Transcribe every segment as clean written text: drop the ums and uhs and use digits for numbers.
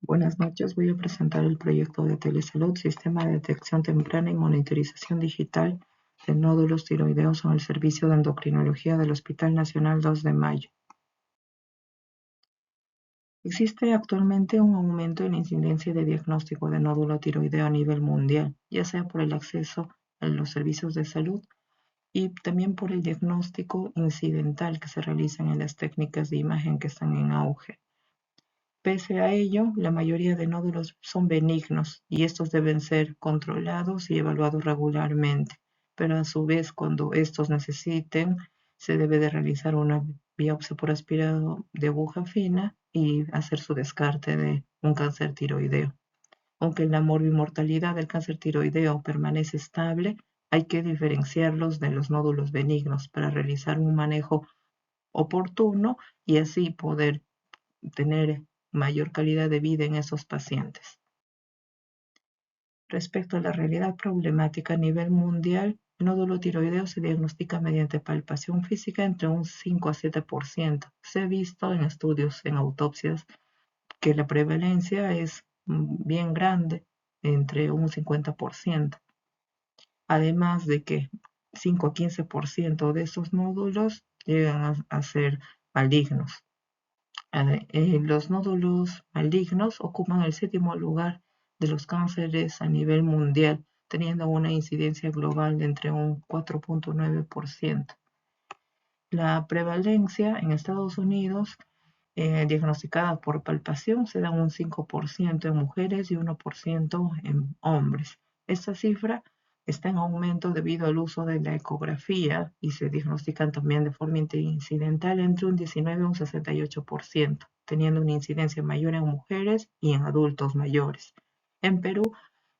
Buenas noches, voy a presentar el proyecto de Telesalud, Sistema de Detección Temprana y Monitorización Digital de Nódulos Tiroideos en el Servicio de Endocrinología del Hospital Nacional 2 de Mayo. Existe actualmente un aumento en la incidencia de diagnóstico de nódulo tiroideo a nivel mundial, ya sea por el acceso a los servicios de salud y también por el diagnóstico incidental que se realizan en las técnicas de imagen que están en auge. Pese a ello, la mayoría de nódulos son benignos y estos deben ser controlados y evaluados regularmente, pero a su vez cuando estos necesiten, se debe de realizar una biopsia por aspirado de aguja fina y hacer su descarte de un cáncer tiroideo. Aunque la morbimortalidad del cáncer tiroideo permanece estable, hay que diferenciarlos de los nódulos benignos para realizar un manejo oportuno y así poder tener mayor calidad de vida en esos pacientes. Respecto a la realidad problemática a nivel mundial, el nódulo tiroideo se diagnostica mediante palpación física entre un 5 a 7%. Se ha visto en estudios, en autopsias, que la prevalencia es bien grande, entre un 50%. Además de que 5 a 15% de esos nódulos llegan a ser malignos. Los nódulos malignos ocupan el séptimo lugar de los cánceres a nivel mundial, teniendo una incidencia global de entre un 4.9%. La prevalencia en Estados Unidos, diagnosticada por palpación, se da un 5% en mujeres y 1% en hombres. Esta cifra está en aumento debido al uso de la ecografía y se diagnostican también de forma incidental entre un 19 y un 68%, teniendo una incidencia mayor en mujeres y en adultos mayores. En Perú,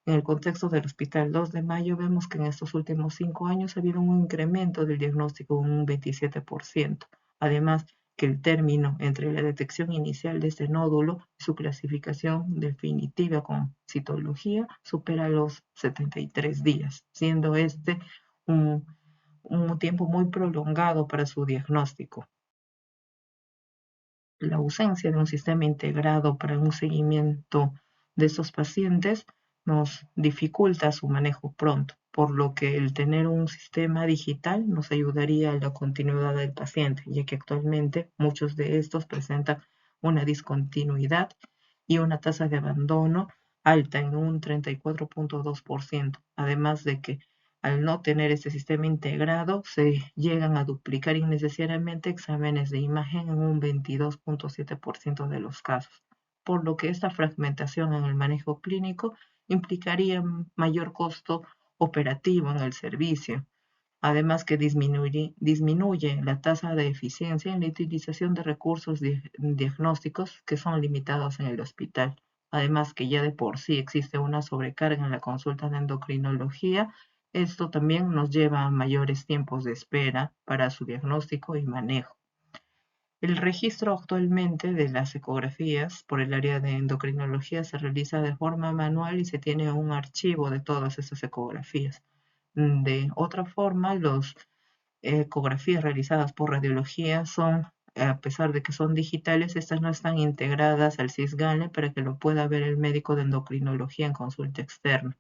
en el contexto del Hospital 2 de Mayo, vemos que en estos últimos 5 años ha habido un incremento del diagnóstico en un 27%. Además, que el término entre la detección inicial de este nódulo y su clasificación definitiva con citología supera los 73 días, siendo este un tiempo muy prolongado para su diagnóstico. La ausencia de un sistema integrado para un seguimiento de estos pacientes nos dificulta su manejo pronto, por lo que el tener un sistema digital nos ayudaría a la continuidad del paciente, ya que actualmente muchos de estos presentan una discontinuidad y una tasa de abandono alta en un 34.2%, además de que al no tener este sistema integrado, se llegan a duplicar innecesariamente exámenes de imagen en un 22.7% de los casos, por lo que esta fragmentación en el manejo clínico implicaría mayor costo operativo en el servicio, además que disminuye la tasa de eficiencia en la utilización de recursos diagnósticos que son limitados en el hospital. Además que ya de por sí existe una sobrecarga en la consulta de endocrinología, esto también nos lleva a mayores tiempos de espera para su diagnóstico y manejo. El registro actualmente de las ecografías por el área de endocrinología se realiza de forma manual y se tiene un archivo de todas esas ecografías. De otra forma, las ecografías realizadas por radiología son, a pesar de que son digitales, estas no están integradas al CISGANE para que lo pueda ver el médico de endocrinología en consulta externa.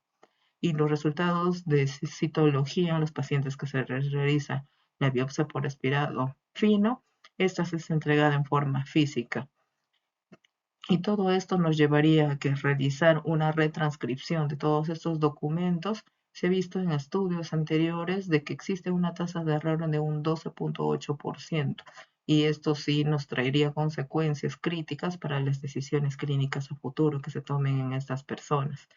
Y los resultados de citología en los pacientes que se les realiza la biopsia por aspirado fino, esta es entregada en forma física. Y todo esto nos llevaría a que realizar una retranscripción de todos estos documentos. Se ha visto en estudios anteriores de que existe una tasa de error de un 12.8%, y esto sí nos traería consecuencias críticas para las decisiones clínicas a futuro que se tomen en estas personas.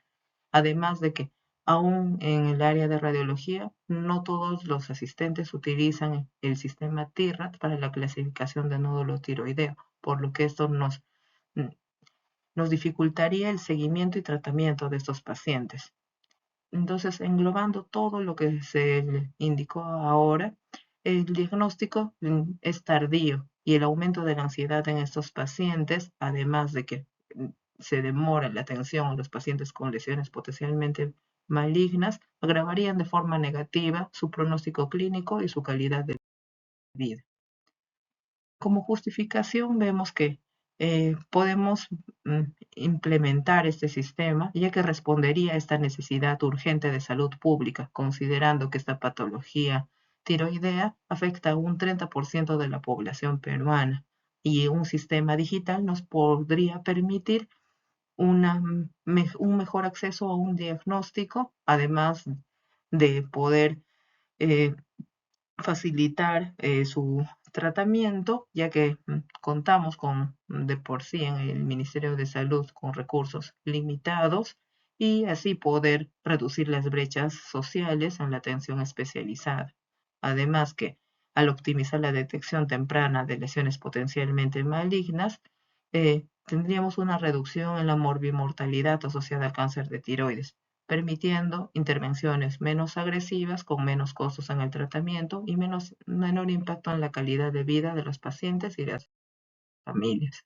Además de que aún en el área de radiología, no todos los asistentes utilizan el sistema TIRAT para la clasificación de nódulo tiroideo, por lo que esto nos dificultaría el seguimiento y tratamiento de estos pacientes. Entonces, englobando todo lo que se indicó ahora, el diagnóstico es tardío y el aumento de la ansiedad en estos pacientes, además de que se demora la atención a los pacientes con lesiones potencialmente malignas, agravarían de forma negativa su pronóstico clínico y su calidad de vida. Como justificación vemos que podemos implementar este sistema, ya que respondería a esta necesidad urgente de salud pública, considerando que esta patología tiroidea afecta a un 30% de la población peruana y un sistema digital nos podría permitir un mejor acceso a un diagnóstico, además de poder eh, facilitar su tratamiento, ya que contamos con de por sí en el Ministerio de Salud con recursos limitados y así poder reducir las brechas sociales en la atención especializada. Además que al optimizar la detección temprana de lesiones potencialmente malignas, tendríamos una reducción en la morbimortalidad asociada al cáncer de tiroides, permitiendo intervenciones menos agresivas, con menos costos en el tratamiento y menor impacto en la calidad de vida de los pacientes y las familias.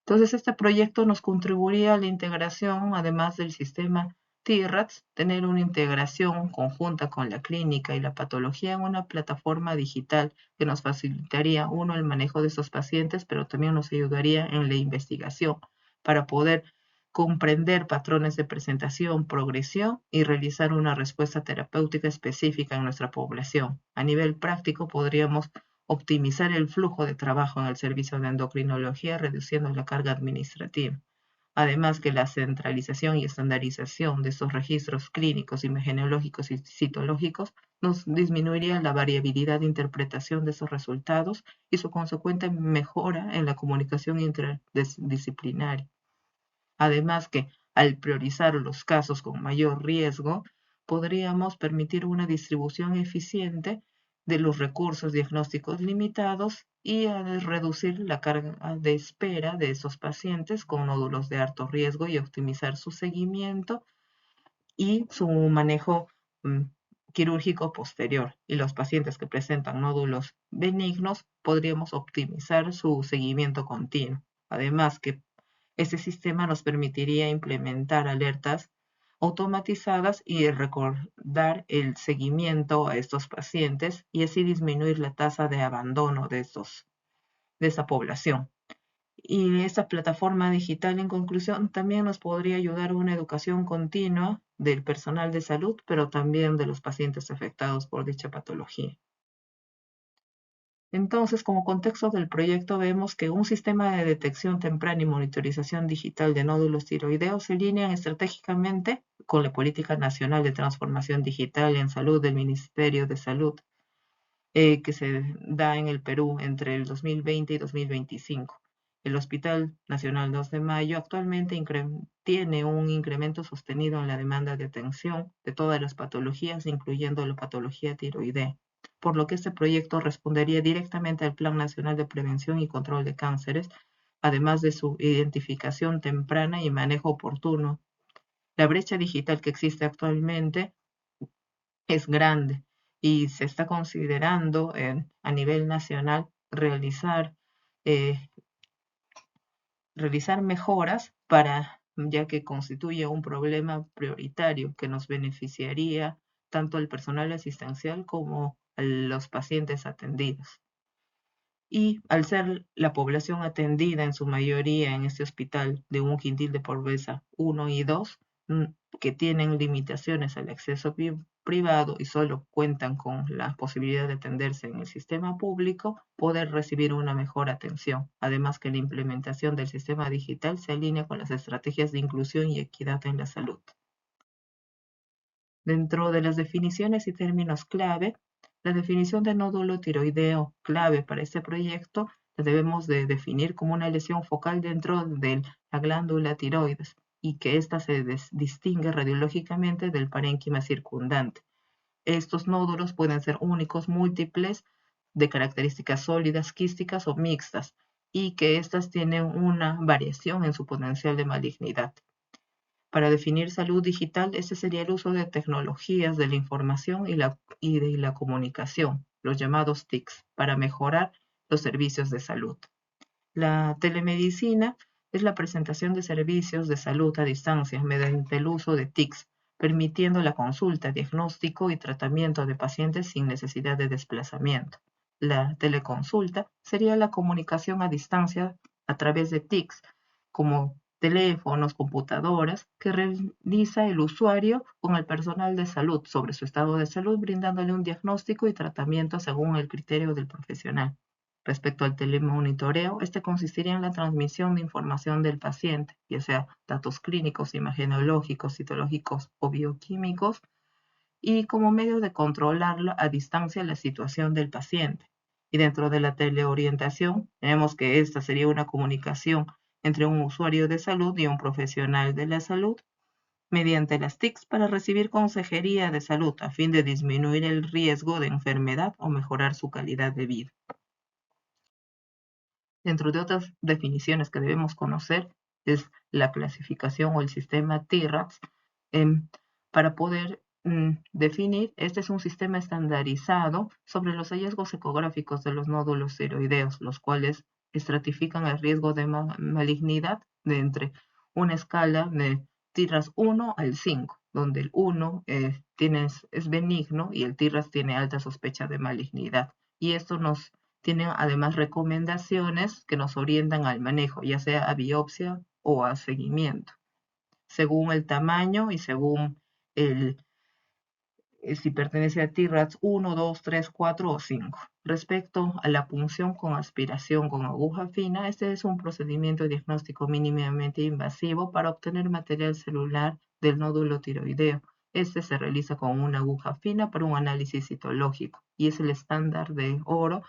Entonces, este proyecto nos contribuiría a la integración, además del sistema TIRATS, tener una integración conjunta con la clínica y la patología en una plataforma digital que nos facilitaría, uno, el manejo de estos pacientes, pero también nos ayudaría en la investigación para poder comprender patrones de presentación, progresión y realizar una respuesta terapéutica específica en nuestra población. A nivel práctico, podríamos optimizar el flujo de trabajo en el servicio de endocrinología, reduciendo la carga administrativa. Además que la centralización y estandarización de estos registros clínicos, imagenológicos y citológicos nos disminuiría la variabilidad de interpretación de esos resultados y su consecuente mejora en la comunicación interdisciplinaria. Además que al priorizar los casos con mayor riesgo, podríamos permitir una distribución eficiente de los recursos diagnósticos limitados y a reducir la carga de espera de esos pacientes con nódulos de alto riesgo y optimizar su seguimiento y su manejo mm, quirúrgico posterior. Y los pacientes que presentan nódulos benignos podríamos optimizar su seguimiento continuo. Además que este sistema nos permitiría implementar alertas automatizadas y recordar el seguimiento a estos pacientes y así disminuir la tasa de abandono de esa población. Y esta plataforma digital, en conclusión, también nos podría ayudar a una educación continua del personal de salud, pero también de los pacientes afectados por dicha patología. Entonces, como contexto del proyecto, vemos que un sistema de detección temprana y monitorización digital de nódulos tiroideos se alinean estratégicamente con la Política Nacional de Transformación Digital en Salud del Ministerio de Salud, que se da en el Perú entre el 2020 y 2025. El Hospital Nacional 2 de Mayo actualmente tiene un incremento sostenido en la demanda de atención de todas las patologías, incluyendo la patología tiroidea, por lo que este proyecto respondería directamente al Plan Nacional de Prevención y Control de Cánceres, además de su identificación temprana y manejo oportuno. La brecha digital que existe actualmente es grande y se está considerando a nivel nacional eh, realizar mejoras para, ya que constituye un problema prioritario que nos beneficiaría tanto al personal asistencial como a los pacientes atendidos. Y al ser la población atendida en su mayoría en este hospital de un quintil de pobreza 1 y 2, que tienen limitaciones al acceso privado y solo cuentan con la posibilidad de atenderse en el sistema público, poder recibir una mejor atención. Además que la implementación del sistema digital se alinea con las estrategias de inclusión y equidad en la salud. Dentro de las definiciones y términos clave, la definición de nódulo tiroideo clave para este proyecto la debemos de definir como una lesión focal dentro de la glándula tiroides y que ésta se distingue radiológicamente del parénquima circundante. Estos nódulos pueden ser únicos, múltiples, de características sólidas, quísticas o mixtas, y que éstas tienen una variación en su potencial de malignidad. Para definir salud digital, ese sería el uso de tecnologías de la información y de la comunicación, los llamados TICs, para mejorar los servicios de salud. La telemedicina es la presentación de servicios de salud a distancia mediante el uso de TICs, permitiendo la consulta, diagnóstico y tratamiento de pacientes sin necesidad de desplazamiento. La teleconsulta sería la comunicación a distancia a través de TICs, como teléfonos, computadoras, que realiza el usuario con el personal de salud sobre su estado de salud, brindándole un diagnóstico y tratamiento según el criterio del profesional. Respecto al telemonitoreo, este consistiría en la transmisión de información del paciente, ya sea datos clínicos, imagenológicos, citológicos o bioquímicos, y como medio de controlar a distancia la situación del paciente. Y dentro de la teleorientación, vemos que esta sería una comunicación entre un usuario de salud y un profesional de la salud mediante las TICs para recibir consejería de salud a fin de disminuir el riesgo de enfermedad o mejorar su calidad de vida. Dentro de otras definiciones que debemos conocer es la clasificación o el sistema TIRACS. Para poder definir, este es un sistema estandarizado sobre los hallazgos ecográficos de los nódulos tiroideos, los cuales estratifican el riesgo de malignidad de entre una escala de TIRAS 1 al 5, donde el 1 es benigno y el TIRAS tiene alta sospecha de malignidad. Y esto nos tiene además recomendaciones que nos orientan al manejo, ya sea a biopsia o a seguimiento, según el tamaño y según si pertenece a TIRADS 1, 2, 3, 4 o 5. Respecto a la punción con aspiración con aguja fina, este es un procedimiento diagnóstico mínimamente invasivo para obtener material celular del nódulo tiroideo. Este se realiza con una aguja fina para un análisis citológico y es el estándar de oro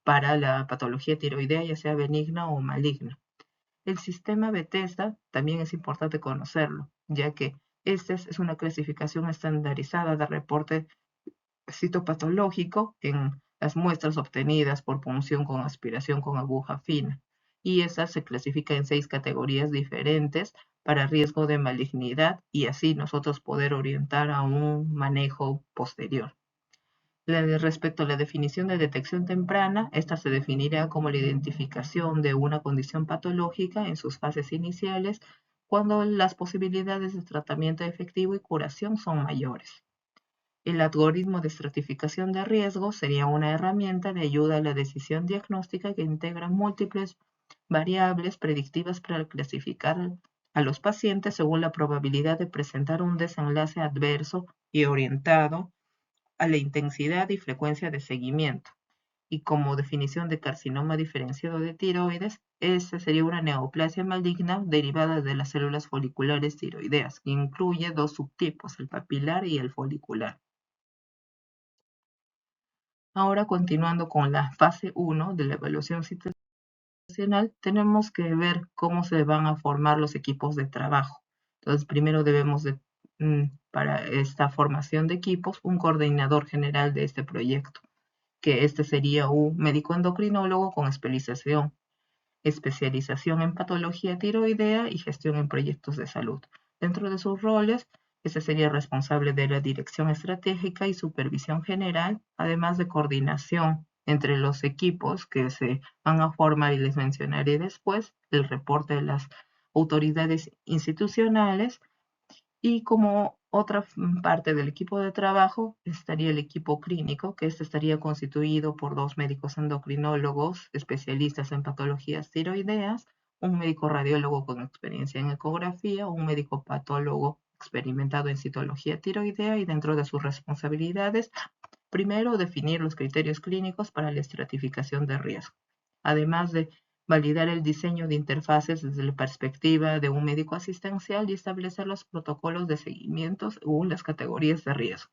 para la patología tiroidea, ya sea benigna o maligna. El sistema Bethesda también es importante conocerlo, ya que esta es una clasificación estandarizada de reporte citopatológico en las muestras obtenidas por punción con aspiración con aguja fina. Y esa se clasifica en 6 categorías diferentes para riesgo de malignidad y así nosotros poder orientar a un manejo posterior. Respecto a la definición de detección temprana, esta se definirá como la identificación de una condición patológica en sus fases iniciales cuando las posibilidades de tratamiento efectivo y curación son mayores. El algoritmo de estratificación de riesgo sería una herramienta de ayuda a la decisión diagnóstica que integra múltiples variables predictivas para clasificar a los pacientes según la probabilidad de presentar un desenlace adverso y orientado a la intensidad y frecuencia de seguimiento. Y como definición de carcinoma diferenciado de tiroides, esta sería una neoplasia maligna derivada de las células foliculares tiroideas, que incluye 2 subtipos, el papilar y el folicular. Ahora, continuando con la fase 1 de la evaluación situacional, tenemos que ver cómo se van a formar los equipos de trabajo. Entonces, primero debemos de, para esta formación de equipos, un coordinador general de este proyecto, que este sería un médico endocrinólogo con especialización en patología tiroidea y gestión en proyectos de salud. Dentro de sus roles, este sería responsable de la dirección estratégica y supervisión general, además de coordinación entre los equipos que se van a formar y les mencionaré después, el reporte de las autoridades institucionales. Y como otra parte del equipo de trabajo estaría el equipo clínico, que este estaría constituido por 2 médicos endocrinólogos especialistas en patologías tiroideas, un médico radiólogo con experiencia en ecografía, un médico patólogo experimentado en citología tiroidea y dentro de sus responsabilidades, primero definir los criterios clínicos para la estratificación de riesgo, además de validar el diseño de interfaces desde la perspectiva de un médico asistencial y establecer los protocolos de seguimiento según las categorías de riesgo.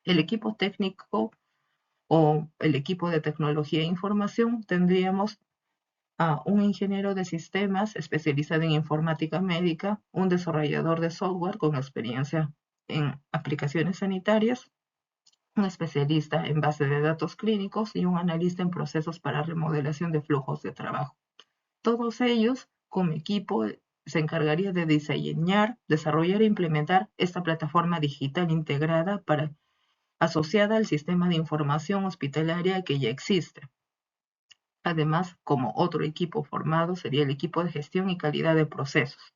El equipo técnico o el equipo de tecnología e información tendríamos a un ingeniero de sistemas especializado en informática médica, un desarrollador de software con experiencia en aplicaciones sanitarias, un especialista en base de datos clínicos y un analista en procesos para remodelación de flujos de trabajo. Todos ellos, como equipo, se encargarían de diseñar, desarrollar e implementar esta plataforma digital integrada asociada al sistema de información hospitalaria que ya existe. Además, como otro equipo formado sería el equipo de gestión y calidad de procesos,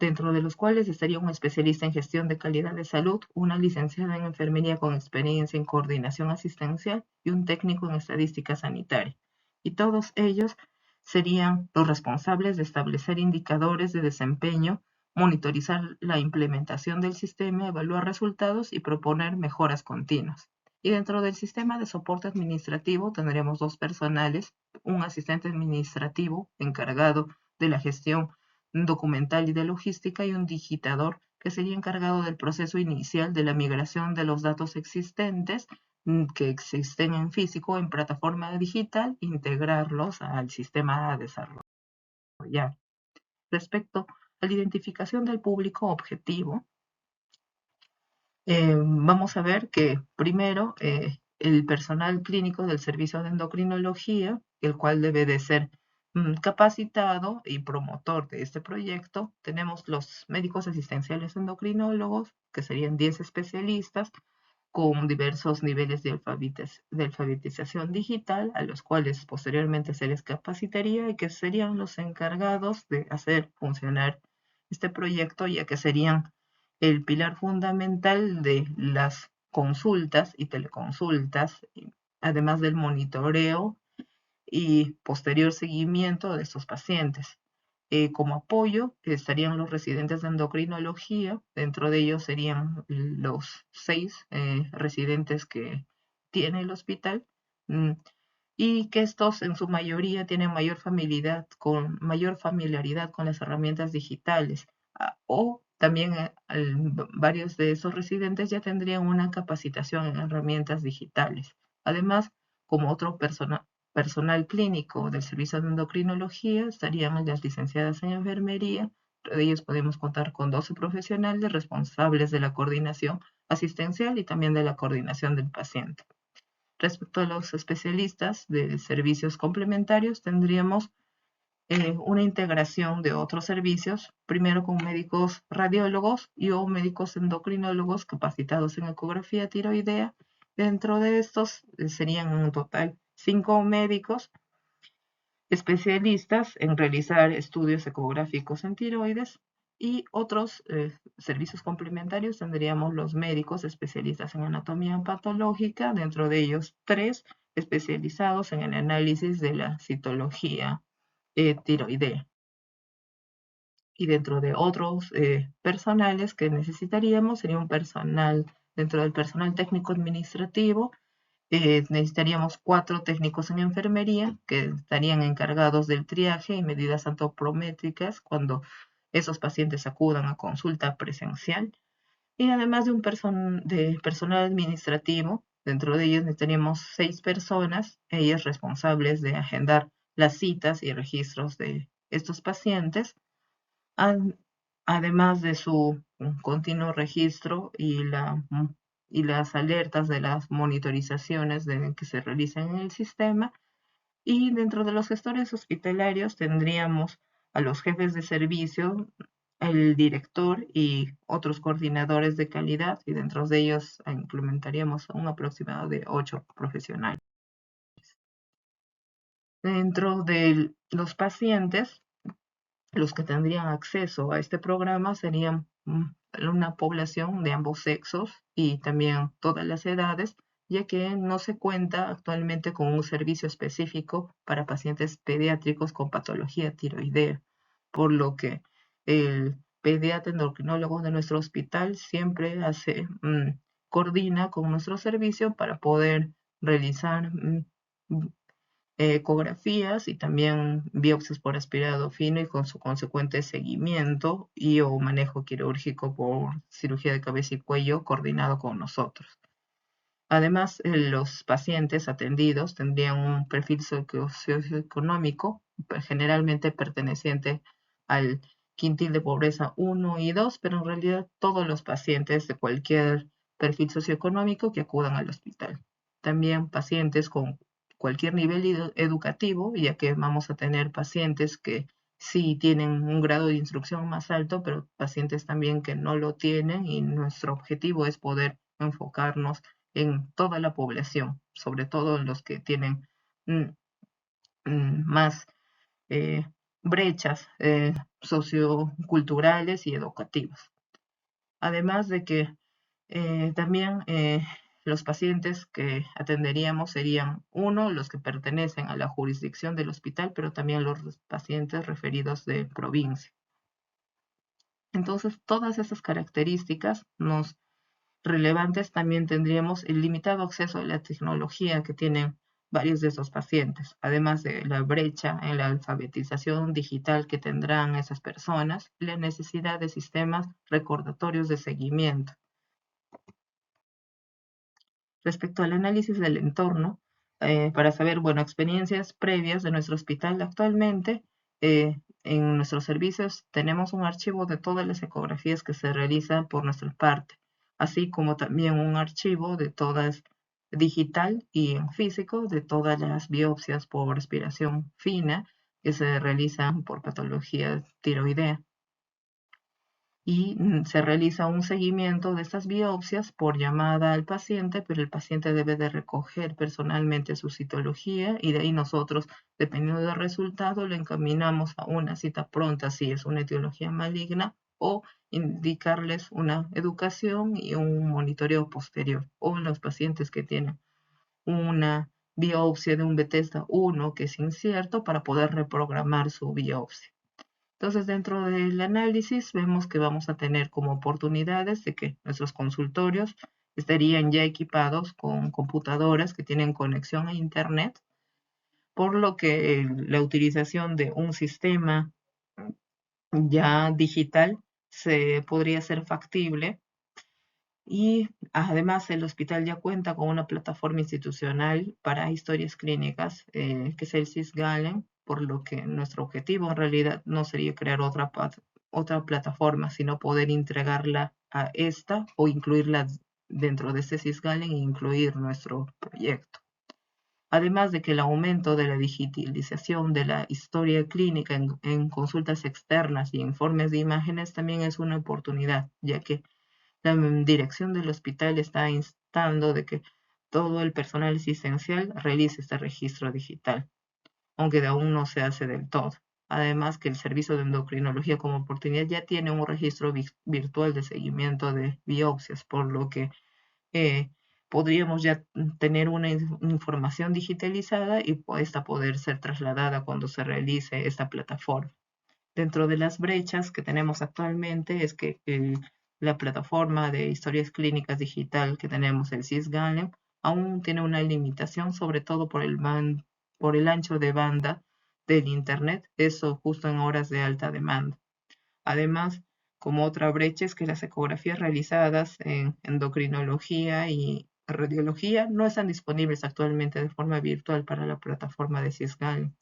dentro de los cuales estaría un especialista en gestión de calidad de salud, una licenciada en enfermería con experiencia en coordinación asistencial y un técnico en estadística sanitaria. Y todos ellos serían los responsables de establecer indicadores de desempeño, monitorizar la implementación del sistema, evaluar resultados y proponer mejoras continuas. Y dentro del sistema de soporte administrativo tendremos dos personales, un asistente administrativo encargado de la gestión documental y de logística y un digitador que sería encargado del proceso inicial de la migración de los datos existentes que existen en físico en plataforma digital, integrarlos al sistema a desarrollar. Respecto a la identificación del público objetivo, vamos a ver que primero el personal clínico del servicio de endocrinología, el cual debe de ser capacitado y promotor de este proyecto. Tenemos los médicos asistenciales endocrinólogos, que serían 10 especialistas, con diversos niveles de alfabetización digital, a los cuales posteriormente se les capacitaría y que serían los encargados de hacer funcionar este proyecto, ya que serían el pilar fundamental de las consultas y teleconsultas, además del monitoreo y posterior seguimiento de estos pacientes. Como apoyo estarían los residentes de endocrinología, dentro de ellos serían los 6 residentes que tiene el hospital, y que estos en su mayoría tienen mayor familiaridad con las herramientas digitales, o también varios de esos residentes ya tendrían una capacitación en herramientas digitales. Además, como otro personal clínico del servicio de endocrinología estarían las licenciadas en enfermería. De ellos podemos contar con 12 profesionales responsables de la coordinación asistencial y también de la coordinación del paciente. Respecto a los especialistas de servicios complementarios, tendríamos una integración de otros servicios, primero con médicos radiólogos y o médicos endocrinólogos capacitados en ecografía tiroidea. Dentro de estos serían en total 5 médicos especialistas en realizar estudios ecográficos en tiroides, y otros servicios complementarios tendríamos los médicos especialistas en anatomía patológica, dentro de ellos 3 especializados en el análisis de la citología tiroidea. Y dentro de otros personales que necesitaríamos sería un personal, dentro del personal técnico administrativo, necesitaríamos 4 técnicos en enfermería que estarían encargados del triaje y medidas antropométricas cuando esos pacientes acudan a consulta presencial. Y además de de personal administrativo, dentro de ellos necesitaríamos 6 personas, ellas responsables de agendar las citas y registros de estos pacientes, además de su continuo registro y las alertas de las monitorizaciones que se realizan en el sistema. Y dentro de los gestores hospitalarios tendríamos a los jefes de servicio, el director y otros coordinadores de calidad, y dentro de ellos implementaríamos un aproximado de 8 profesionales. Dentro de los pacientes, los que tendrían acceso a este programa serían una población de ambos sexos y también todas las edades, ya que no se cuenta actualmente con un servicio específico para pacientes pediátricos con patología tiroidea, por lo que el pediatra endocrinólogo de nuestro hospital siempre coordina con nuestro servicio para poder realizar ecografías y también biopsias por aspirado fino y con su consecuente seguimiento y o manejo quirúrgico por cirugía de cabeza y cuello coordinado con nosotros. Además, los pacientes atendidos tendrían un perfil socioeconómico generalmente perteneciente al quintil de pobreza 1 y 2, pero en realidad todos los pacientes de cualquier perfil socioeconómico que acudan al hospital. También pacientes con cualquier nivel educativo, ya que vamos a tener pacientes que sí tienen un grado de instrucción más alto, pero pacientes también que no lo tienen, y nuestro objetivo es poder enfocarnos en toda la población, sobre todo en los que tienen más eh, brechas socioculturales y educativas. Además de que también los pacientes que atenderíamos serían, uno, los que pertenecen a la jurisdicción del hospital, pero también los pacientes referidos de provincia. Entonces, todas esas características relevantes también tendríamos el limitado acceso a la tecnología que tienen varios de esos pacientes, además de la brecha en la alfabetización digital que tendrán esas personas y la necesidad de sistemas recordatorios de seguimiento. Respecto al análisis del entorno, para saber, bueno, experiencias previas de nuestro hospital actualmente, en nuestros servicios tenemos un archivo de todas las ecografías que se realizan por nuestra parte, así como también un archivo de todas digital y en físico de todas las biopsias por respiración fina que se realizan por patología tiroidea y se realiza un seguimiento de estas biopsias por llamada al paciente, pero el paciente debe de recoger personalmente su citología y de ahí nosotros, dependiendo del resultado, lo encaminamos a una cita pronta si es una etiología maligna o indicarles una educación y un monitoreo posterior. O en los pacientes que tienen una biopsia de un Bethesda 1 que es incierto para poder reprogramar su biopsia. Entonces, dentro del análisis vemos que vamos a tener como oportunidades de que nuestros consultorios estarían ya equipados con computadoras que tienen conexión a Internet, por lo que la utilización de un sistema ya digital se podría ser factible y además el hospital ya cuenta con una plataforma institucional para historias clínicas, que es el CISGALEN, por lo que nuestro objetivo en realidad no sería crear otra plataforma, sino poder integrarla a esta o incluirla dentro de este CISGALEN e incluir nuestro proyecto. Además de que el aumento de la digitalización de la historia clínica en consultas externas y informes de imágenes también es una oportunidad, ya que la dirección del hospital está instando de que todo el personal asistencial realice este registro digital, aunque aún no se hace del todo. Además que el servicio de endocrinología como oportunidad ya tiene un registro virtual de seguimiento de biopsias, por lo que eh, podríamos ya tener una información digitalizada y esta poder ser trasladada cuando se realice esta plataforma. Dentro de las brechas que tenemos actualmente es que la plataforma de historias clínicas digital que tenemos, el CISGALEM, aún tiene una limitación, sobre todo por el ancho de banda del Internet, eso justo en horas de alta demanda. Además, como otra brecha es que las ecografías realizadas en endocrinología y radiología no están disponibles actualmente de forma virtual para la plataforma de CISGALEM.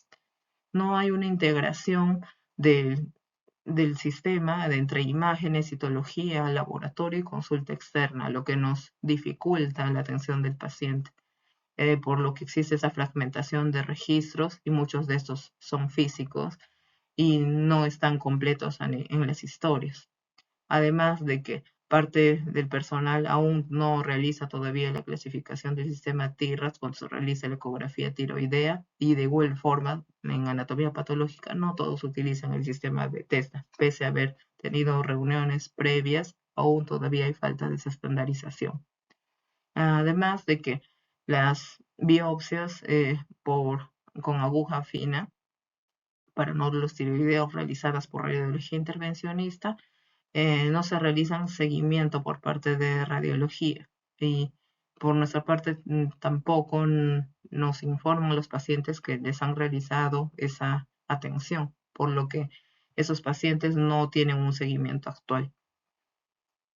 No hay una integración del sistema entre imágenes, citología, laboratorio y consulta externa, lo que nos dificulta la atención del paciente, por lo que existe esa fragmentación de registros y muchos de estos son físicos y no están completos en las historias. Además de que parte del personal aún no realiza todavía la clasificación del sistema TIRAS cuando se realiza la ecografía tiroidea y de igual forma en anatomía patológica no todos utilizan el sistema Bethesda, pese a haber tenido reuniones previas, aún todavía hay falta de esa estandarización. Además de que las biopsias con aguja fina para nódulos tiroideos realizadas por radiología intervencionista no se realizan seguimiento por parte de radiología y por nuestra parte tampoco nos informan los pacientes que les han realizado esa atención, por lo que esos pacientes no tienen un seguimiento actual.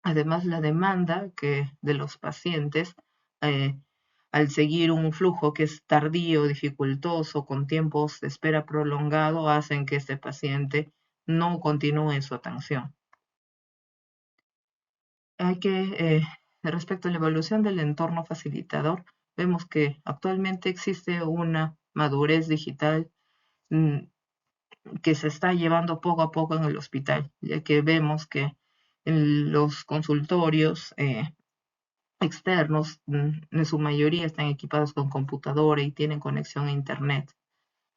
Además, la demanda de los pacientes al seguir un flujo que es tardío, dificultoso, con tiempos de espera prolongado, hacen que este paciente no continúe su atención. Respecto a la evaluación del entorno facilitador, vemos que actualmente existe una madurez digital que se está llevando poco a poco en el hospital, ya que vemos que en los consultorios externos, en su mayoría están equipados con computadora y tienen conexión a Internet,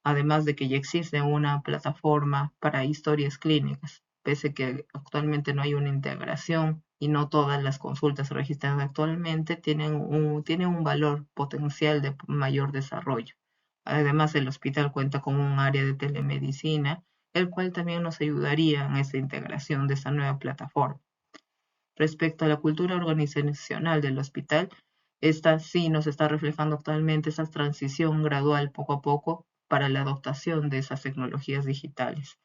además de que ya existe una plataforma para historias clínicas. pese que actualmente no hay una integración y no todas las consultas registradas actualmente tienen un valor potencial de mayor desarrollo. Además, el hospital cuenta con un área de telemedicina, el cual también nos ayudaría en esta integración de esta nueva plataforma. Respecto a la cultura organizacional del hospital, esta sí nos está reflejando actualmente esa transición gradual poco a poco para la adoptación de esas tecnologías digitales.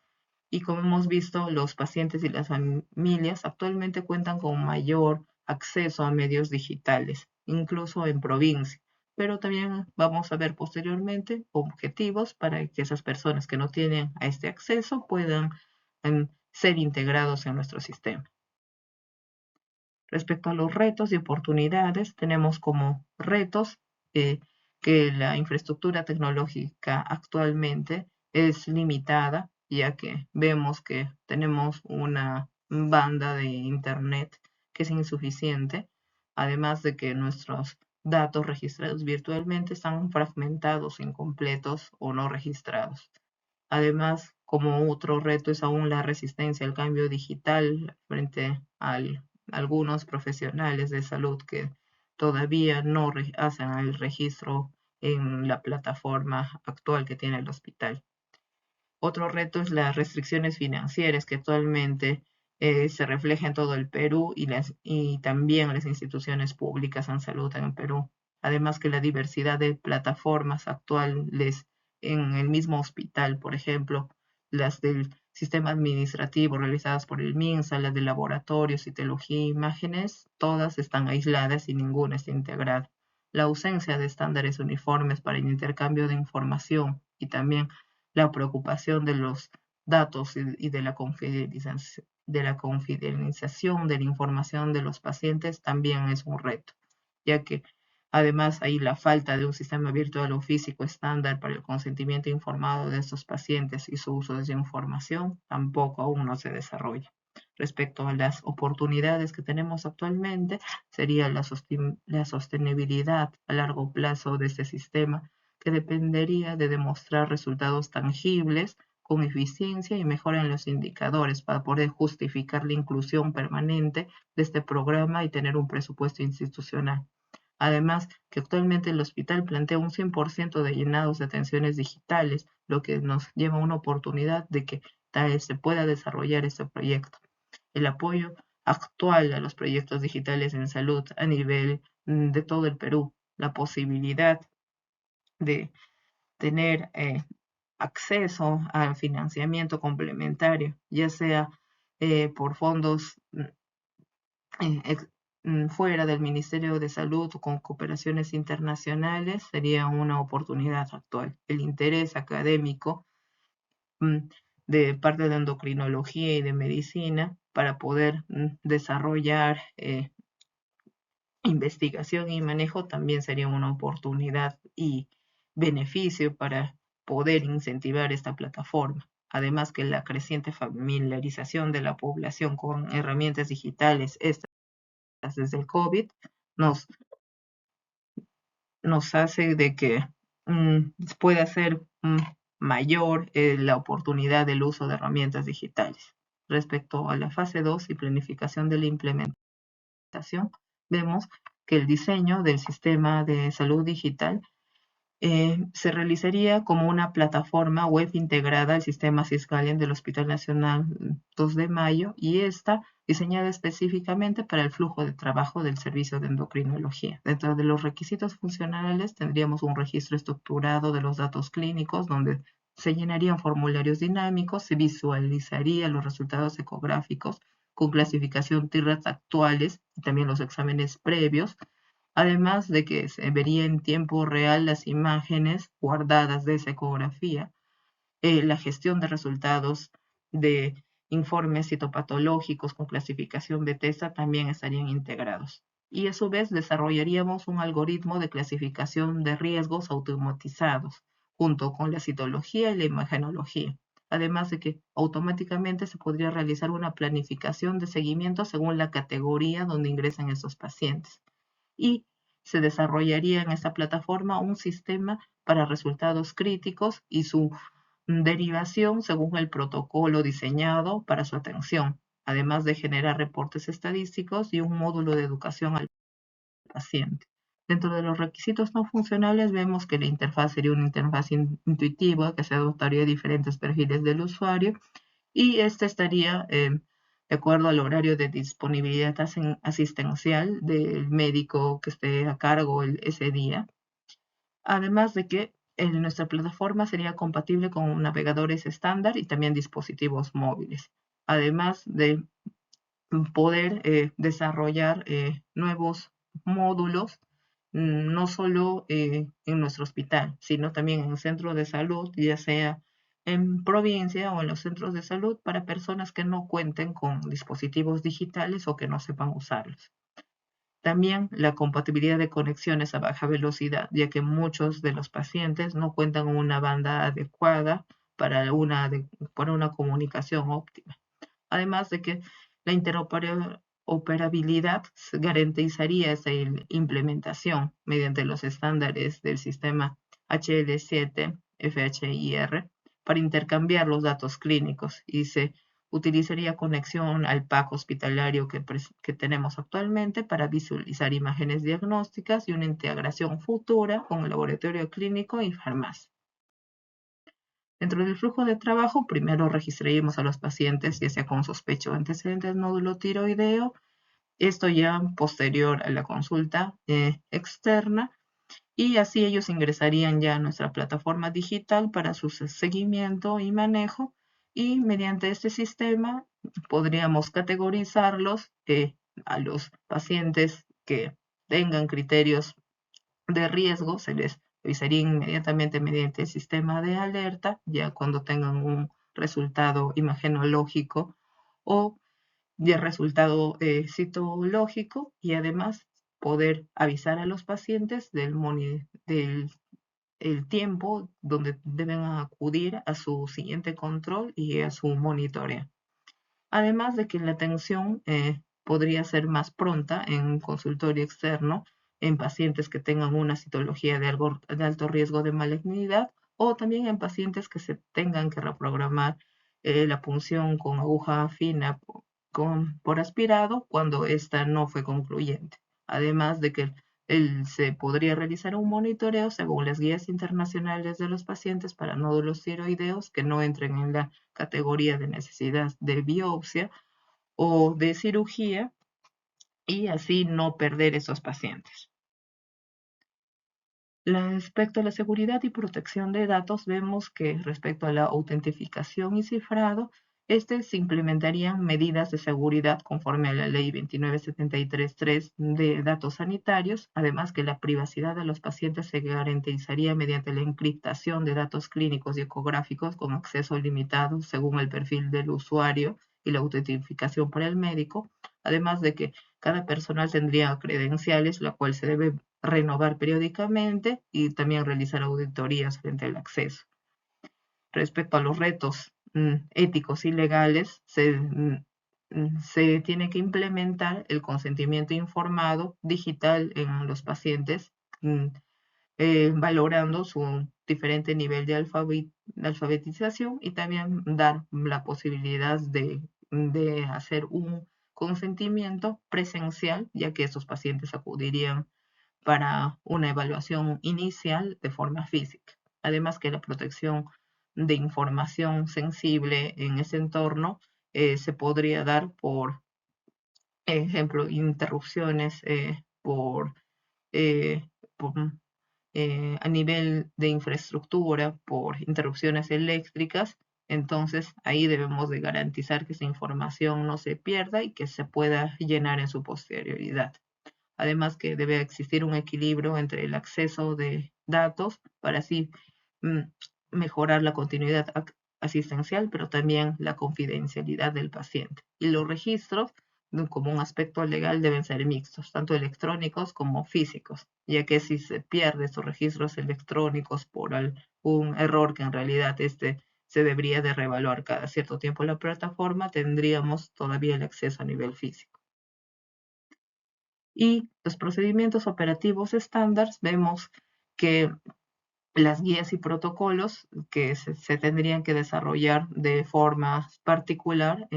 Y como hemos visto, los pacientes y las familias actualmente cuentan con mayor acceso a medios digitales, incluso en provincia. Pero también vamos a ver posteriormente objetivos para que esas personas que no tienen a este acceso puedan ser integrados en nuestro sistema. Respecto a los retos y oportunidades, tenemos como retos que la infraestructura tecnológica actualmente es limitada, ya que vemos que tenemos una banda de Internet que es insuficiente, además de que nuestros datos registrados virtualmente están fragmentados, incompletos o no registrados. Además, como otro reto es aún la resistencia al cambio digital frente a algunos profesionales de salud que todavía no hacen el registro en la plataforma actual que tiene el hospital. Otro reto es las restricciones financieras que actualmente se reflejan en todo el Perú y también las instituciones públicas en salud en el Perú. Además que la diversidad de plataformas actuales en el mismo hospital, por ejemplo, las del sistema administrativo realizadas por el MINSA, las de laboratorios, citología e imágenes, todas están aisladas y ninguna está integrada. La ausencia de estándares uniformes para el intercambio de información y también la preocupación de los datos y de la confidencialización de la información de los pacientes también es un reto, ya que además hay la falta de un sistema virtual o físico estándar para el consentimiento informado de estos pacientes y su uso de esa información tampoco aún no se desarrolla. Respecto a las oportunidades que tenemos actualmente, sería la sostenibilidad a largo plazo de este sistema, que dependería de demostrar resultados tangibles con eficiencia y mejora en los indicadores para poder justificar la inclusión permanente de este programa y tener un presupuesto institucional. Además, que actualmente el hospital plantea un 100% de llenados de atenciones digitales, lo que nos lleva a una oportunidad de que tal vez se pueda desarrollar este proyecto. El apoyo actual a los proyectos digitales en salud a nivel de todo el Perú, la posibilidad de tener acceso al financiamiento complementario, ya sea por fondos fuera del Ministerio de Salud o con cooperaciones internacionales, sería una oportunidad actual. El interés académico mm, de parte de endocrinología y de medicina para poder desarrollar investigación y manejo también sería una oportunidad y beneficio para poder incentivar esta plataforma. Además que la creciente familiarización de la población con herramientas digitales, estas desde el COVID, nos, nos hace de que pueda ser mayor la oportunidad del uso de herramientas digitales. Respecto a la fase 2 y planificación de la implementación, vemos que el diseño del sistema de salud digital se realizaría como una plataforma web integrada al sistema Siscalien del Hospital Nacional 2 de Mayo y esta diseñada específicamente para el flujo de trabajo del servicio de endocrinología. Dentro de los requisitos funcionales tendríamos un registro estructurado de los datos clínicos donde se llenarían formularios dinámicos, se visualizarían los resultados ecográficos con clasificación TIRATS actuales y también los exámenes previos, además de que se vería en tiempo real las imágenes guardadas de esa ecografía, la gestión de resultados de informes citopatológicos con clasificación Bethesda también estarían integrados. Y a su vez desarrollaríamos un algoritmo de clasificación de riesgos automatizados, junto con la citología y la imagenología. Además de que automáticamente se podría realizar una planificación de seguimiento según la categoría donde ingresan esos pacientes y se desarrollaría en esta plataforma un sistema para resultados críticos y su derivación según el protocolo diseñado para su atención, además de generar reportes estadísticos y un módulo de educación al paciente. Dentro de los requisitos no funcionales vemos que la interfaz sería una interfaz intuitiva que se adaptaría a diferentes perfiles del usuario y este estaría de acuerdo al horario de disponibilidad asistencial del médico que esté a cargo ese día. Además de que nuestra plataforma sería compatible con navegadores estándar y también dispositivos móviles. Además de poder desarrollar nuevos módulos, no solo en nuestro hospital, sino también en el centro de salud, ya sea en provincia o en los centros de salud para personas que no cuenten con dispositivos digitales o que no sepan usarlos. También la compatibilidad de conexiones a baja velocidad, ya que muchos de los pacientes no cuentan con una banda adecuada para una comunicación óptima. Además de que la interoperabilidad garantizaría esa implementación mediante los estándares del sistema HL7, FHIR, para intercambiar los datos clínicos y se utilizaría conexión al pack hospitalario que tenemos actualmente para visualizar imágenes diagnósticas y una integración futura con el laboratorio clínico y farmacia. Dentro del flujo de trabajo, primero registraríamos a los pacientes, ya sea con sospecha o antecedentes nódulo tiroideo, esto ya posterior a la consulta externa, y así ellos ingresarían ya a nuestra plataforma digital para su seguimiento y manejo, y mediante este sistema podríamos categorizarlos a los pacientes que tengan criterios de riesgo, se les avisaría inmediatamente mediante el sistema de alerta, ya cuando tengan un resultado imagenológico o de resultado citológico, y además poder avisar a los pacientes del el tiempo donde deben acudir a su siguiente control y a su monitoreo. Además de que la atención podría ser más pronta en un consultorio externo en pacientes que tengan una citología de alto riesgo de malignidad o también en pacientes que se tengan que reprogramar la punción con aguja fina por aspirado cuando esta no fue concluyente. Además de que se podría realizar un monitoreo según las guías internacionales de los pacientes para nódulos tiroideos que no entren en la categoría de necesidad de biopsia o de cirugía y así no perder esos pacientes. Respecto a la seguridad y protección de datos, vemos que respecto a la autentificación y cifrado, se implementarían medidas de seguridad conforme a la Ley 29733 de datos sanitarios, además que la privacidad de los pacientes se garantizaría mediante la encriptación de datos clínicos y ecográficos con acceso limitado según el perfil del usuario y la autentificación para el médico, además de que cada personal tendría credenciales, la cual se debe renovar periódicamente y también realizar auditorías frente al acceso. Respecto a los retos éticos y legales, se tiene que implementar el consentimiento informado digital en los pacientes, valorando su diferente nivel de alfabetización y también dar la posibilidad de hacer un consentimiento presencial, ya que estos pacientes acudirían para una evaluación inicial de forma física. Además que la protección de información sensible en ese entorno se podría dar por ejemplo, interrupciones eh, por a nivel de infraestructura, por interrupciones eléctricas. Entonces ahí debemos de garantizar que esa información no se pierda y que se pueda llenar en su posterioridad. Además que debe existir un equilibrio entre el acceso de datos para así mm, mejorar la continuidad asistencial, pero también la confidencialidad del paciente. Y los registros, como un aspecto legal, deben ser mixtos, tanto electrónicos como físicos, ya que si se pierden estos registros electrónicos por algún error que en realidad se debería de reevaluar cada cierto tiempo la plataforma, tendríamos todavía el acceso a nivel físico. Y los procedimientos operativos estándar, vemos que las guías y protocolos que se tendrían que desarrollar de forma particular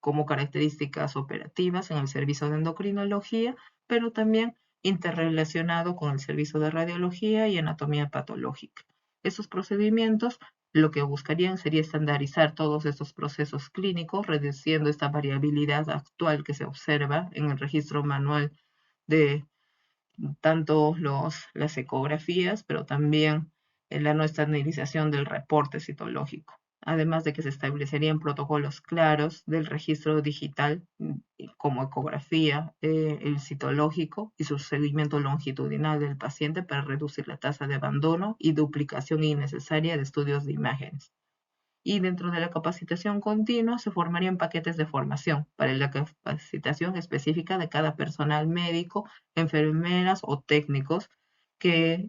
como características operativas en el servicio de endocrinología, pero también interrelacionado con el servicio de radiología y anatomía patológica. Estos procedimientos lo que buscarían sería estandarizar todos estos procesos clínicos, reduciendo esta variabilidad actual que se observa en el registro manual de tanto las ecografías, pero también en la no estandarización del reporte citológico, además de que se establecerían protocolos claros del registro digital como ecografía, el citológico y su seguimiento longitudinal del paciente para reducir la tasa de abandono y duplicación innecesaria de estudios de imágenes. Y dentro de la capacitación continua se formarían paquetes de formación para la capacitación específica de cada personal médico, enfermeras o técnicos que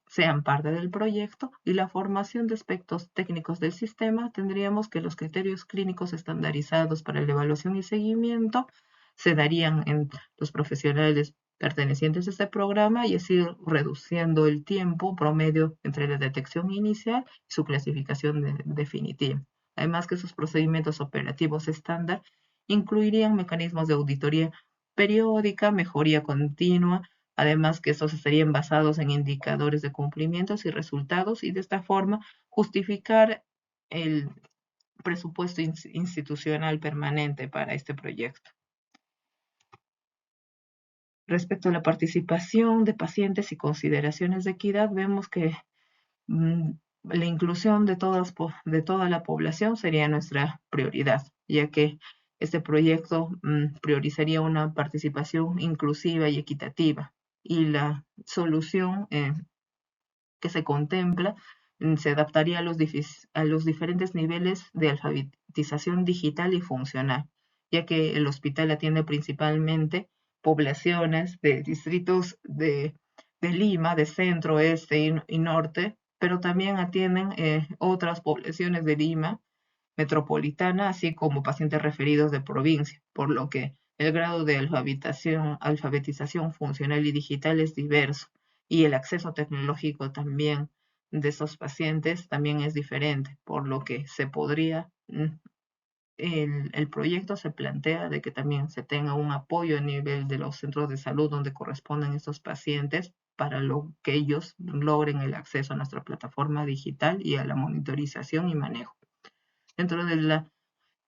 sean parte del proyecto, y la formación de aspectos técnicos del sistema. Tendríamos que los criterios clínicos estandarizados para la evaluación y seguimiento se darían en los profesionales pertenecientes a este programa, y así reduciendo el tiempo promedio entre la detección inicial y su clasificación definitiva. Además que sus procedimientos operativos estándar incluirían mecanismos de auditoría periódica, mejoría continua, además que estos estarían basados en indicadores de cumplimientos y resultados, y de esta forma justificar el presupuesto institucional permanente para este proyecto. Respecto a la participación de pacientes y consideraciones de equidad, vemos que mm, la inclusión de toda la población sería nuestra prioridad, ya que este proyecto priorizaría una participación inclusiva y equitativa, y la solución que se contempla se adaptaría a los diferentes niveles de alfabetización digital y funcional, ya que el hospital atiende principalmente poblaciones de distritos de Lima, de centro, este y norte, pero también atienden otras poblaciones de Lima metropolitana, así como pacientes referidos de provincia, por lo que el grado de alfabetización funcional y digital es diverso, y el acceso tecnológico también de esos pacientes también es diferente, por lo que se podría, el proyecto se plantea de que también se tenga un apoyo a nivel de los centros de salud donde corresponden estos pacientes, para lo que ellos logren el acceso a nuestra plataforma digital y a la monitorización y manejo. Dentro de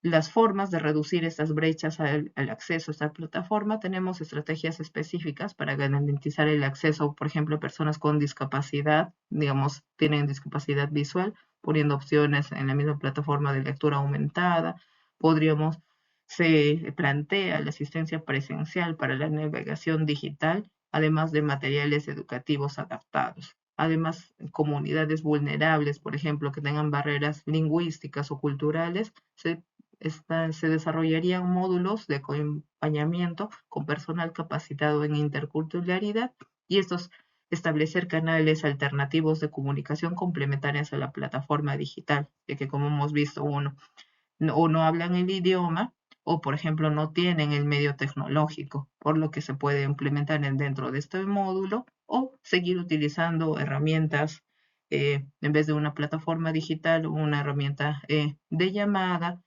las formas de reducir estas brechas al acceso a esta plataforma, tenemos estrategias específicas para garantizar el acceso, por ejemplo, a personas con discapacidad, digamos, tienen discapacidad visual, poniendo opciones en la misma plataforma de lectura aumentada. Se plantea la asistencia presencial para la navegación digital, además de materiales educativos adaptados. Además, comunidades vulnerables, por ejemplo, que tengan barreras lingüísticas o culturales, se desarrollarían módulos de acompañamiento con personal capacitado en interculturalidad, y estos establecer canales alternativos de comunicación complementarias a la plataforma digital, ya que, como hemos visto, o no hablan el idioma, o por ejemplo no tienen el medio tecnológico, por lo que se puede implementar dentro de este módulo, o seguir utilizando herramientas, en vez de una plataforma digital, una herramienta de llamada,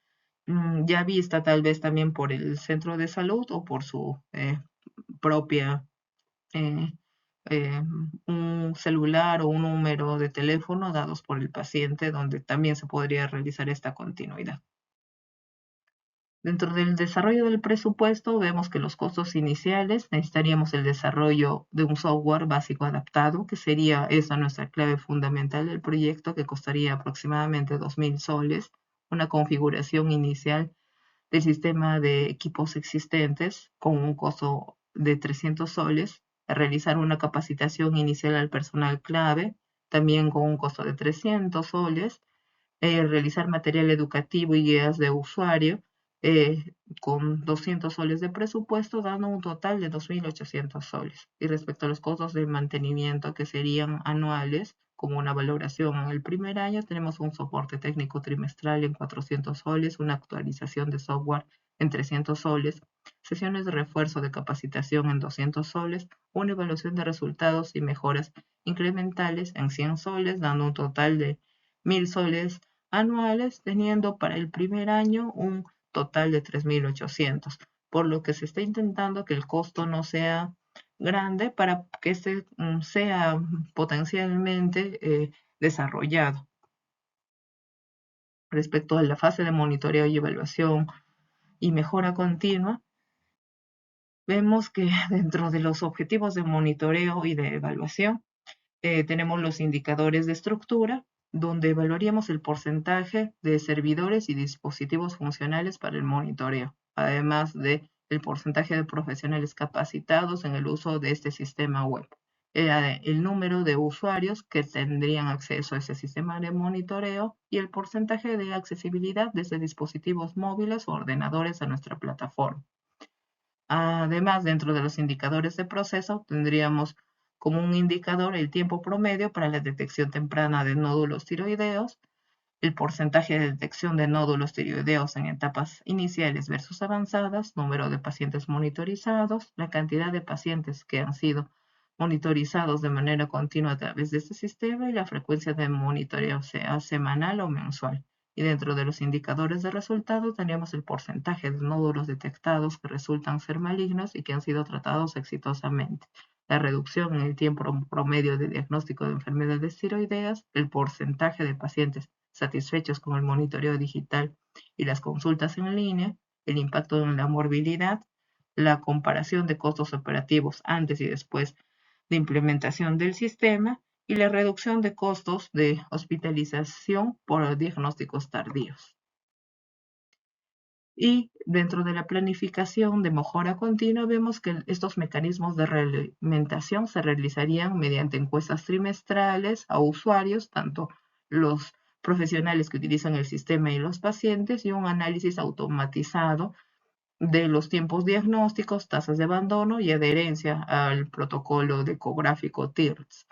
ya vista tal vez también por el centro de salud o por su propia, eh, eh, un celular o un número de teléfono dados por el paciente, donde también se podría realizar esta continuidad. Dentro del desarrollo del presupuesto, vemos que los costos iniciales necesitaríamos el desarrollo de un software básico adaptado, que sería esa nuestra clave fundamental del proyecto, que costaría aproximadamente 2.000 soles, una configuración inicial del sistema de equipos existentes con un costo de 300 soles, realizar una capacitación inicial al personal clave, también con un costo de 300 soles, realizar material educativo y guías de usuario, con 200 soles de presupuesto, dando un total de 2.800 soles. Y respecto a los costos de mantenimiento, que serían anuales, como una valoración en el primer año, tenemos un soporte técnico trimestral en 400 soles, una actualización de software en 300 soles, sesiones de refuerzo de capacitación en 200 soles, una evaluación de resultados y mejoras incrementales en 100 soles, dando un total de 1.000 soles anuales, teniendo para el primer año un total de 3.800, por lo que se está intentando que el costo no sea grande para que este sea potencialmente desarrollado. Respecto a la fase de monitoreo y evaluación y mejora continua, vemos que dentro de los objetivos de monitoreo y de evaluación tenemos los indicadores de estructura, donde evaluaríamos el porcentaje de servidores y dispositivos funcionales para el monitoreo, además de el porcentaje de profesionales capacitados en el uso de este sistema web, el número de usuarios que tendrían acceso a ese sistema de monitoreo y el porcentaje de accesibilidad desde dispositivos móviles o ordenadores a nuestra plataforma. Además, dentro de los indicadores de proceso, tendríamos como un indicador el tiempo promedio para la detección temprana de nódulos tiroideos, el porcentaje de detección de nódulos tiroideos en etapas iniciales versus avanzadas, número de pacientes monitorizados, la cantidad de pacientes que han sido monitorizados de manera continua a través de este sistema y la frecuencia de monitoreo, sea semanal o mensual. Y dentro de los indicadores de resultado tendríamos el porcentaje de nódulos detectados que resultan ser malignos y que han sido tratados exitosamente, la reducción en el tiempo promedio de diagnóstico de enfermedades tiroideas, el porcentaje de pacientes satisfechos con el monitoreo digital y las consultas en línea, el impacto en la morbilidad, la comparación de costos operativos antes y después de implementación del sistema y la reducción de costos de hospitalización por diagnósticos tardíos. Y dentro de la planificación de mejora continua vemos que estos mecanismos de realimentación se realizarían mediante encuestas trimestrales a usuarios, tanto los profesionales que utilizan el sistema y los pacientes, y un análisis automatizado de los tiempos diagnósticos, tasas de abandono y adherencia al protocolo de ecográfico TIRTS.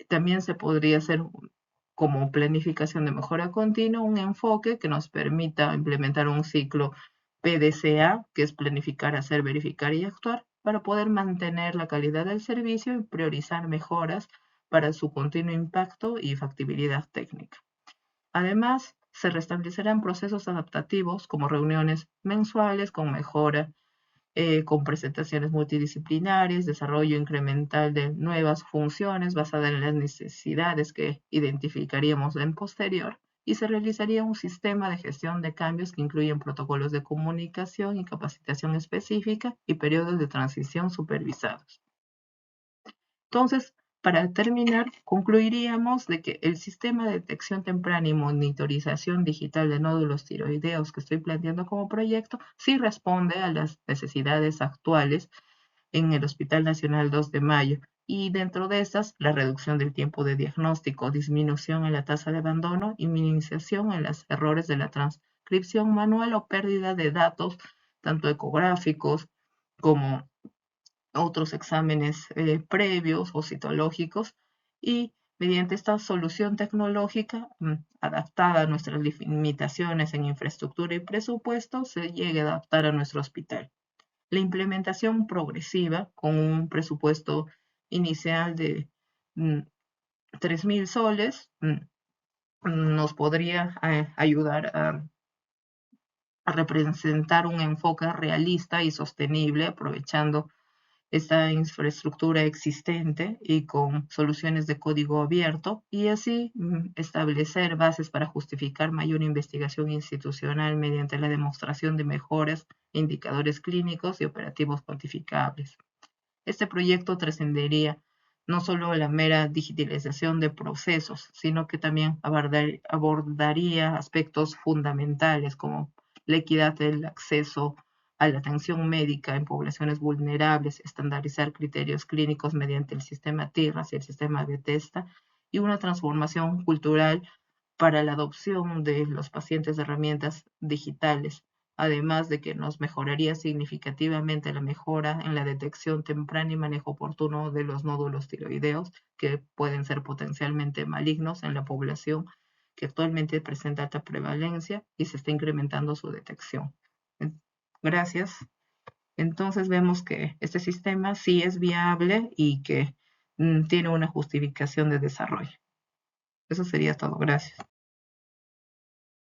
También se podría hacer como planificación de mejora continua un enfoque que nos permita implementar un ciclo PDCA, que es planificar, hacer, verificar y actuar, para poder mantener la calidad del servicio y priorizar mejoras para su continuo impacto y factibilidad técnica. Además, se restablecerán procesos adaptativos como reuniones mensuales con mejora, con presentaciones multidisciplinarias, desarrollo incremental de nuevas funciones basadas en las necesidades que identificaríamos en posterior, y se realizaría un sistema de gestión de cambios que incluyen protocolos de comunicación y capacitación específica y periodos de transición supervisados. Entonces, para terminar, concluiríamos de que el sistema de detección temprana y monitorización digital de nódulos tiroideos que estoy planteando como proyecto sí responde a las necesidades actuales en el Hospital Nacional 2 de Mayo, y dentro de estas, la reducción del tiempo de diagnóstico, disminución en la tasa de abandono y minimización en los errores de la transcripción manual o pérdida de datos, tanto ecográficos como otros exámenes previos o citológicos, y mediante esta solución tecnológica adaptada a nuestras limitaciones en infraestructura y presupuesto, se llegue a adaptar a nuestro hospital. La implementación progresiva con un presupuesto inicial de 3.000 soles nos podría ayudar a representar un enfoque realista y sostenible, aprovechando esta infraestructura existente y con soluciones de código abierto, y así establecer bases para justificar mayor investigación institucional mediante la demostración de mejoras, indicadores clínicos y operativos cuantificables. Este proyecto trascendería no solo la mera digitalización de procesos, sino que también abordaría aspectos fundamentales como la equidad del acceso a la atención médica en poblaciones vulnerables, estandarizar criterios clínicos mediante el sistema TIRAS y el sistema Bethesda, y una transformación cultural para la adopción de los pacientes de herramientas digitales además de que nos mejoraría significativamente la mejora en la detección temprana y manejo oportuno de los nódulos tiroideos que pueden ser potencialmente malignos en la población que actualmente presenta alta prevalencia y se está incrementando su detección. Gracias. Entonces vemos que este sistema sí es viable y que tiene una justificación de desarrollo. Eso sería todo. Gracias.